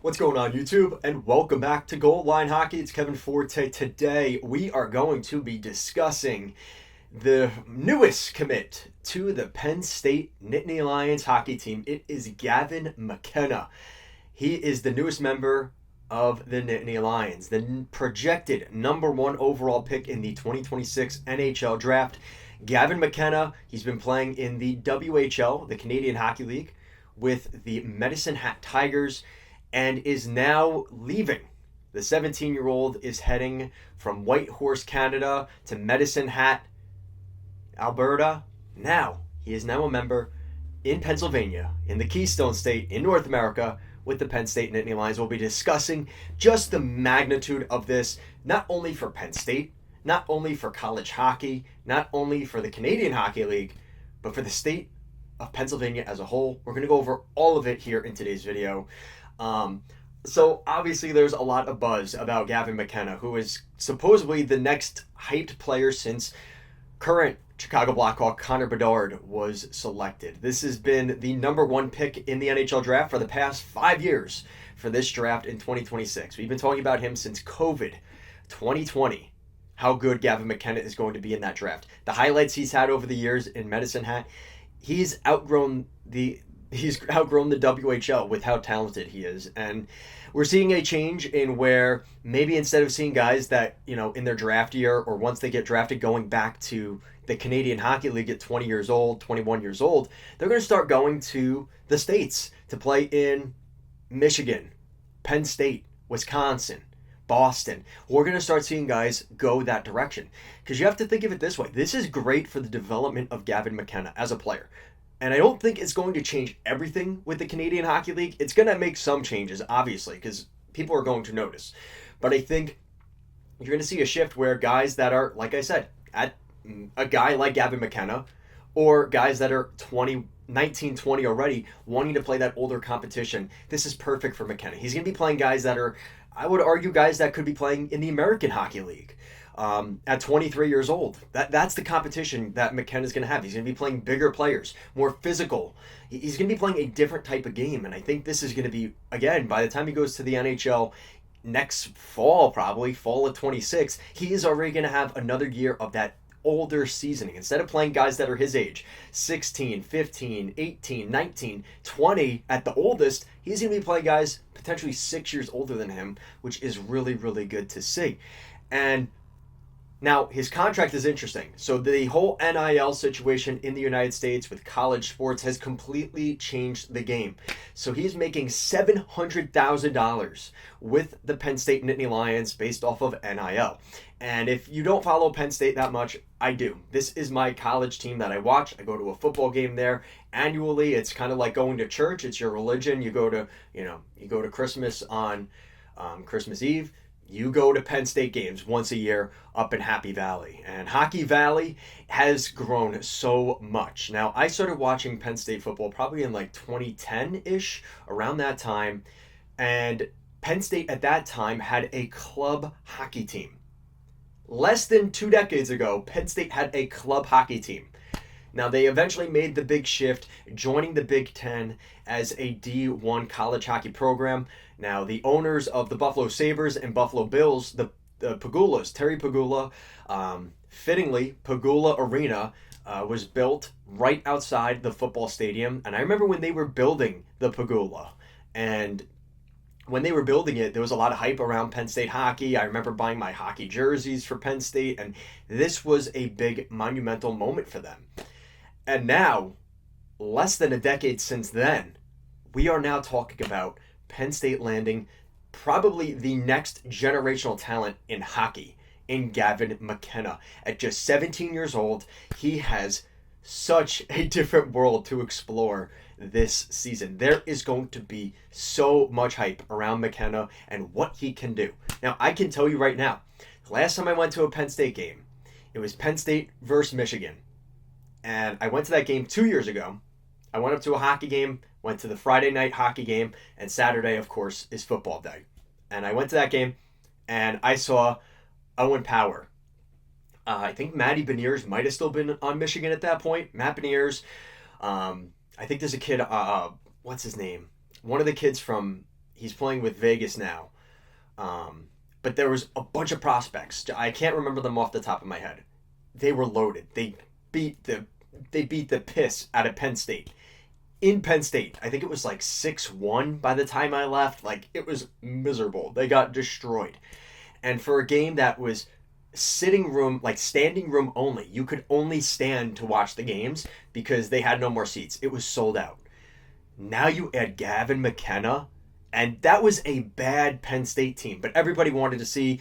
What's going on, YouTube? And welcome back to Goal Line Hockey. It's Kevin Forte. Today, we are going to be discussing the newest commit to the Penn State Nittany Lions hockey team. It is Gavin Mckenna. He is the newest member of the Nittany Lions, the projected number one overall pick in the 2026 NHL draft. Gavin Mckenna, he's been playing in the WHL, the Canadian Hockey League, with the Medicine Hat Tigers, and is now leaving. The 17-year-old is heading from Whitehorse, Canada to Medicine Hat, Alberta. Now, he is now a member in Pennsylvania, in the Keystone State, in North America, with the Penn State Nittany Lions. We'll be discussing just the magnitude of this, not only for Penn State, not only for college hockey, not only for the Canadian Hockey League, but for the state of Pennsylvania as a whole. We're going to go over all of it here in today's video. So obviously there's a lot of buzz about Gavin Mckenna, who is supposedly the next hyped player since current Chicago Blackhawk Connor Bedard was selected. This has been the number one pick in the NHL draft for the past 5 years for this draft in 2026. We've been talking about him since COVID 2020, how good Gavin Mckenna is going to be in that draft. The highlights he's had over the years in Medicine Hat, he's outgrown the WHL with how talented he is. And we're seeing a change in where maybe instead of seeing guys that, in their draft year or once they get drafted going back to the Canadian Hockey League at 20 years old, 21 years old, they're going to start going to the States to play in Michigan, Penn State, Wisconsin, Boston. We're going to start seeing guys go that direction. Because you have to think of it this way. This is great for the development of Gavin Mckenna as a player. And I don't think it's going to change everything with the Canadian Hockey League. It's going to make some changes, obviously, because people are going to notice. But I think you're going to see a shift where guys that are, like I said, at a guy like Gavin Mckenna, or guys that are 19, 20 already, wanting to play that older competition, this is perfect for Mckenna. He's going to be playing guys that are, I would argue, guys that could be playing in the American Hockey League. At 23 years old. That's the competition that McKenna's going to have. He's going to be playing bigger players, more physical. He's going to be playing a different type of game, and I think this is going to be, again, by the time he goes to the NHL next fall, probably, fall of 26, he is already going to have another year of that older seasoning. Instead of playing guys that are his age, 16, 15, 18, 19, 20 at the oldest, he's going to be playing guys potentially 6 years older than him, which is really, really good to see. And now, his contract is interesting. So the whole NIL situation in the United States with college sports has completely changed the game. So he's making $700,000 with the Penn State Nittany Lions based off of NIL. And if you don't follow Penn State that much, I do. This is my college team that I watch. I go to a football game there annually. It's kind of like going to church. It's your religion. You go to Christmas on Christmas Eve. You go to Penn State games once a year up in Happy Valley. And Hockey Valley has grown so much. Now, I started watching Penn State football probably in like 2010-ish, around that time. And Penn State at that time had a club hockey team. Less than 2 decades ago, Penn State had a club hockey team. Now, they eventually made the big shift, joining the Big Ten as a D1 college hockey program. Now, the owners of the Buffalo Sabres and Buffalo Bills, the Pegulas, Terry Pegula, fittingly, Pegula Arena was built right outside the football stadium. And I remember when they were building the Pegula, and when they were building it, there was a lot of hype around Penn State hockey. I remember buying my hockey jerseys for Penn State, and this was a big monumental moment for them. And now, less than a decade since then, we are now talking about Penn State landing probably the next generational talent in hockey in Gavin Mckenna. At just 17 years old, he has such a different world to explore this season. There is going to be so much hype around McKenna and what he can do. Now, I can tell you right now, last time I went to a Penn State game, it was Penn State versus Michigan. And I went to that game 2 years ago. I went up to a hockey game, went to the Friday night hockey game, and Saturday, of course, is football day. And I went to that game, and I saw Owen Power. I think Matty Beniers might have still been on Michigan at that point. Matt Beniers. I think there's a kid, what's his name? One of the kids from He's playing with Vegas now. But there was a bunch of prospects. I can't remember them off the top of my head. They were loaded. Beat the they beat the piss out of Penn State. In Penn State, I think it was like 6-1 by the time I left. Like, it was miserable. They got destroyed. And for a game that was sitting room, like standing room only, you could only stand to watch the games because they had no more seats. It was sold out. Now you add Gavin Mckenna, and that was a bad Penn State team, but everybody wanted to see,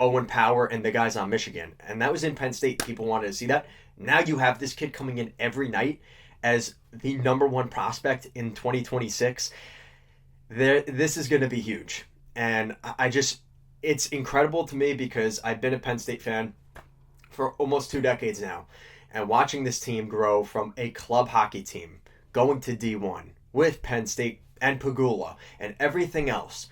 Owen Power and the guys on Michigan, and that was in Penn State. People wanted to see that. Now you have this kid coming in every night as the number one prospect in 2026. This is going to be huge, and it's incredible to me because I've been a Penn State fan for almost 2 decades now, and watching this team grow from a club hockey team going to D1 with Penn State and Pagula and everything else.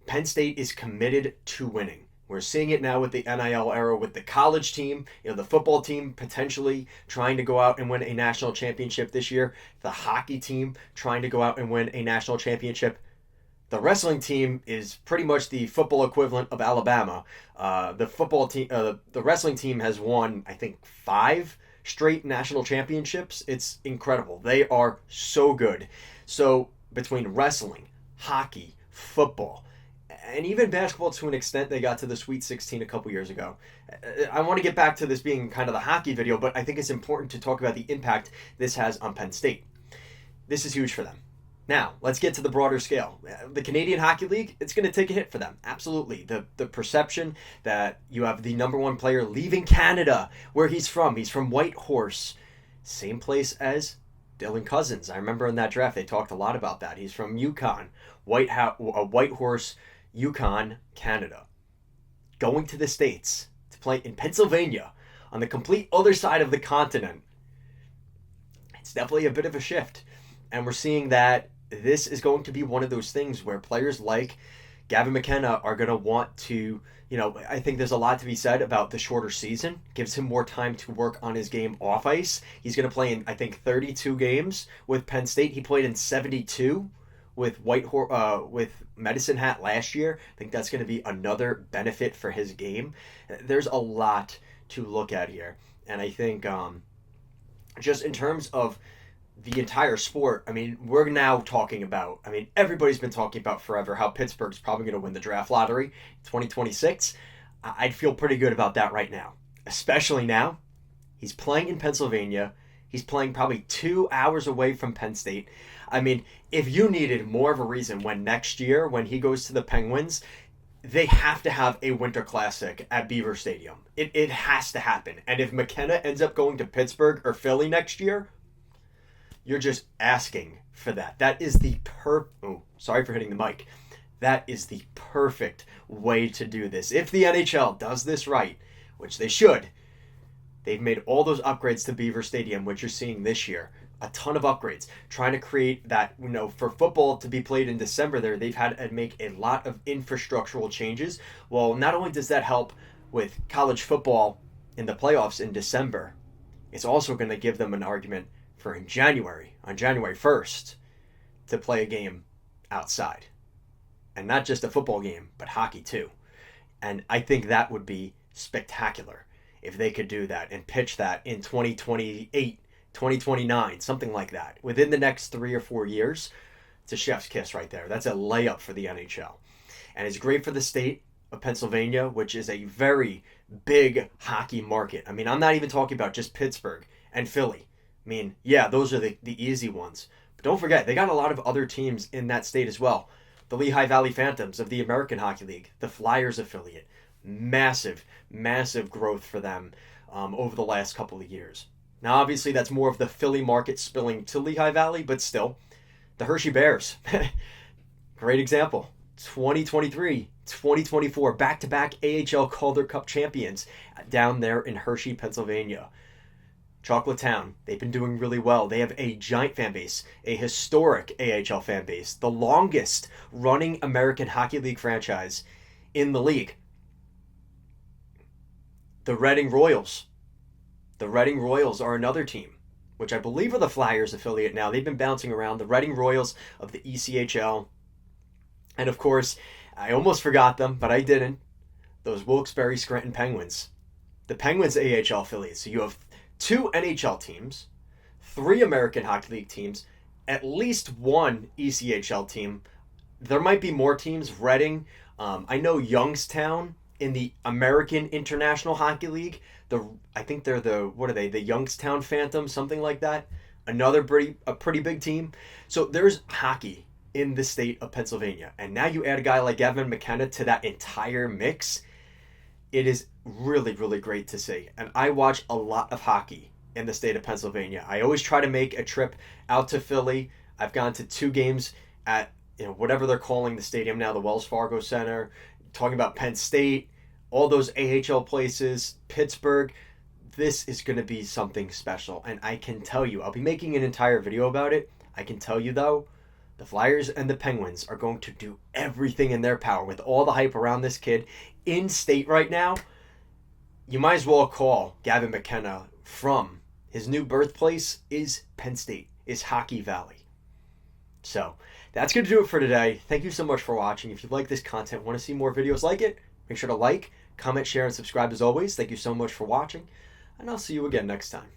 Penn State is committed to winning. We're seeing it now with the NIL era, with the college team, the football team potentially trying to go out and win a national championship this year, the hockey team trying to go out and win a national championship. The wrestling team is pretty much the football equivalent of Alabama. The wrestling team has won, I think, 5 straight national championships. It's incredible. They are so good. So between wrestling, hockey, football, and even basketball to an extent, they got to the Sweet 16 a couple years ago. I want to get back to this being kind of the hockey video, but I think it's important to talk about the impact this has on Penn State. This is huge for them. Now, let's get to the broader scale. The Canadian Hockey League, it's going to take a hit for them. Absolutely. The perception that you have the number one player leaving Canada, where he's from. He's from Whitehorse. Same place as Dylan Cousins. I remember in that draft, they talked a lot about that. He's from Yukon. Whitehorse, Yukon, Canada. Going to the States to play in Pennsylvania on the complete other side of the continent. It's definitely a bit of a shift. And we're seeing that this is going to be one of those things where players like Gavin Mckenna are going to want to, I think there's a lot to be said about the shorter season. Gives him more time to work on his game off ice. He's going to play in, I think, 32 games with Penn State. He played in 72 with with Medicine Hat last year. I think that's going to be another benefit for his game. There's a lot to look at here. And I think just in terms of the entire sport, we're now talking about, everybody's been talking about forever how Pittsburgh's probably going to win the draft lottery 2026. I'd feel pretty good about that right now, especially now. He's playing in Pennsylvania. He's playing probably 2 hours away from Penn State. If you needed more of a reason when next year, when he goes to the Penguins, they have to have a Winter Classic at Beaver Stadium. It has to happen. And if McKenna ends up going to Pittsburgh or Philly next year, you're just asking for that. That is the sorry for hitting the mic. That is the perfect way to do this. If the NHL does this right, which they should, they've made all those upgrades to Beaver Stadium, which you're seeing this year. A ton of upgrades. Trying to create that, for football to be played in December there, they've had to make a lot of infrastructural changes. Well, not only does that help with college football in the playoffs in December, it's also going to give them an argument for on January 1st, to play a game outside. And not just a football game, but hockey too. And I think that would be spectacular if they could do that and pitch that in 2028, 2029, something like that. Within the next 3 or 4 years, it's a chef's kiss right there. That's a layup for the NHL. And it's great for the state of Pennsylvania, which is a very big hockey market. I'm not even talking about just Pittsburgh and Philly. Yeah, those are the easy ones. But don't forget, they got a lot of other teams in that state as well. The Lehigh Valley Phantoms of the American Hockey League, the Flyers affiliate. Massive, massive growth for them over the last couple of years. Now, obviously, that's more of the Philly market spilling to Lehigh Valley, but still, the Hershey Bears. Great example. 2023, 2024, back-to-back AHL Calder Cup champions down there in Hershey, Pennsylvania. Chocolate Town, they've been doing really well. They have a giant fan base, a historic AHL fan base, the longest running American Hockey League franchise in the league. The Reading Royals. The Reading Royals are another team, which I believe are the Flyers affiliate now. They've been bouncing around. The Reading Royals of the ECHL. And of course, I almost forgot them, but I didn't. Those Wilkes-Barre Scranton Penguins. The Penguins AHL affiliates. So you have 2 NHL teams, 3 American Hockey League teams, at least 1 ECHL team. There might be more teams. Reading. I know Youngstown in the American International Hockey League. I think they're what are they? The Youngstown Phantoms, something like that. Another pretty big team. So there's hockey in the state of Pennsylvania, and now you add a guy like Gavin Mckenna to that entire mix. It is really, really great to see. And I watch a lot of hockey in the state of Pennsylvania. I always try to make a trip out to Philly. I've gone to 2 games at whatever they're calling the stadium now, the Wells Fargo Center. Talking about Penn State, all those AHL places, Pittsburgh. This is going to be something special. And I can tell you, I'll be making an entire video about it. I can tell you, though, the Flyers and the Penguins are going to do everything in their power with all the hype around this kid in state right now. You might as well call Gavin Mckenna from his new birthplace is Penn State, is Hockey Valley. So that's going to do it for today. Thank you so much for watching. If you like this content, want to see more videos like it, make sure to like, comment, share, and subscribe as always. Thank you so much for watching, and I'll see you again next time.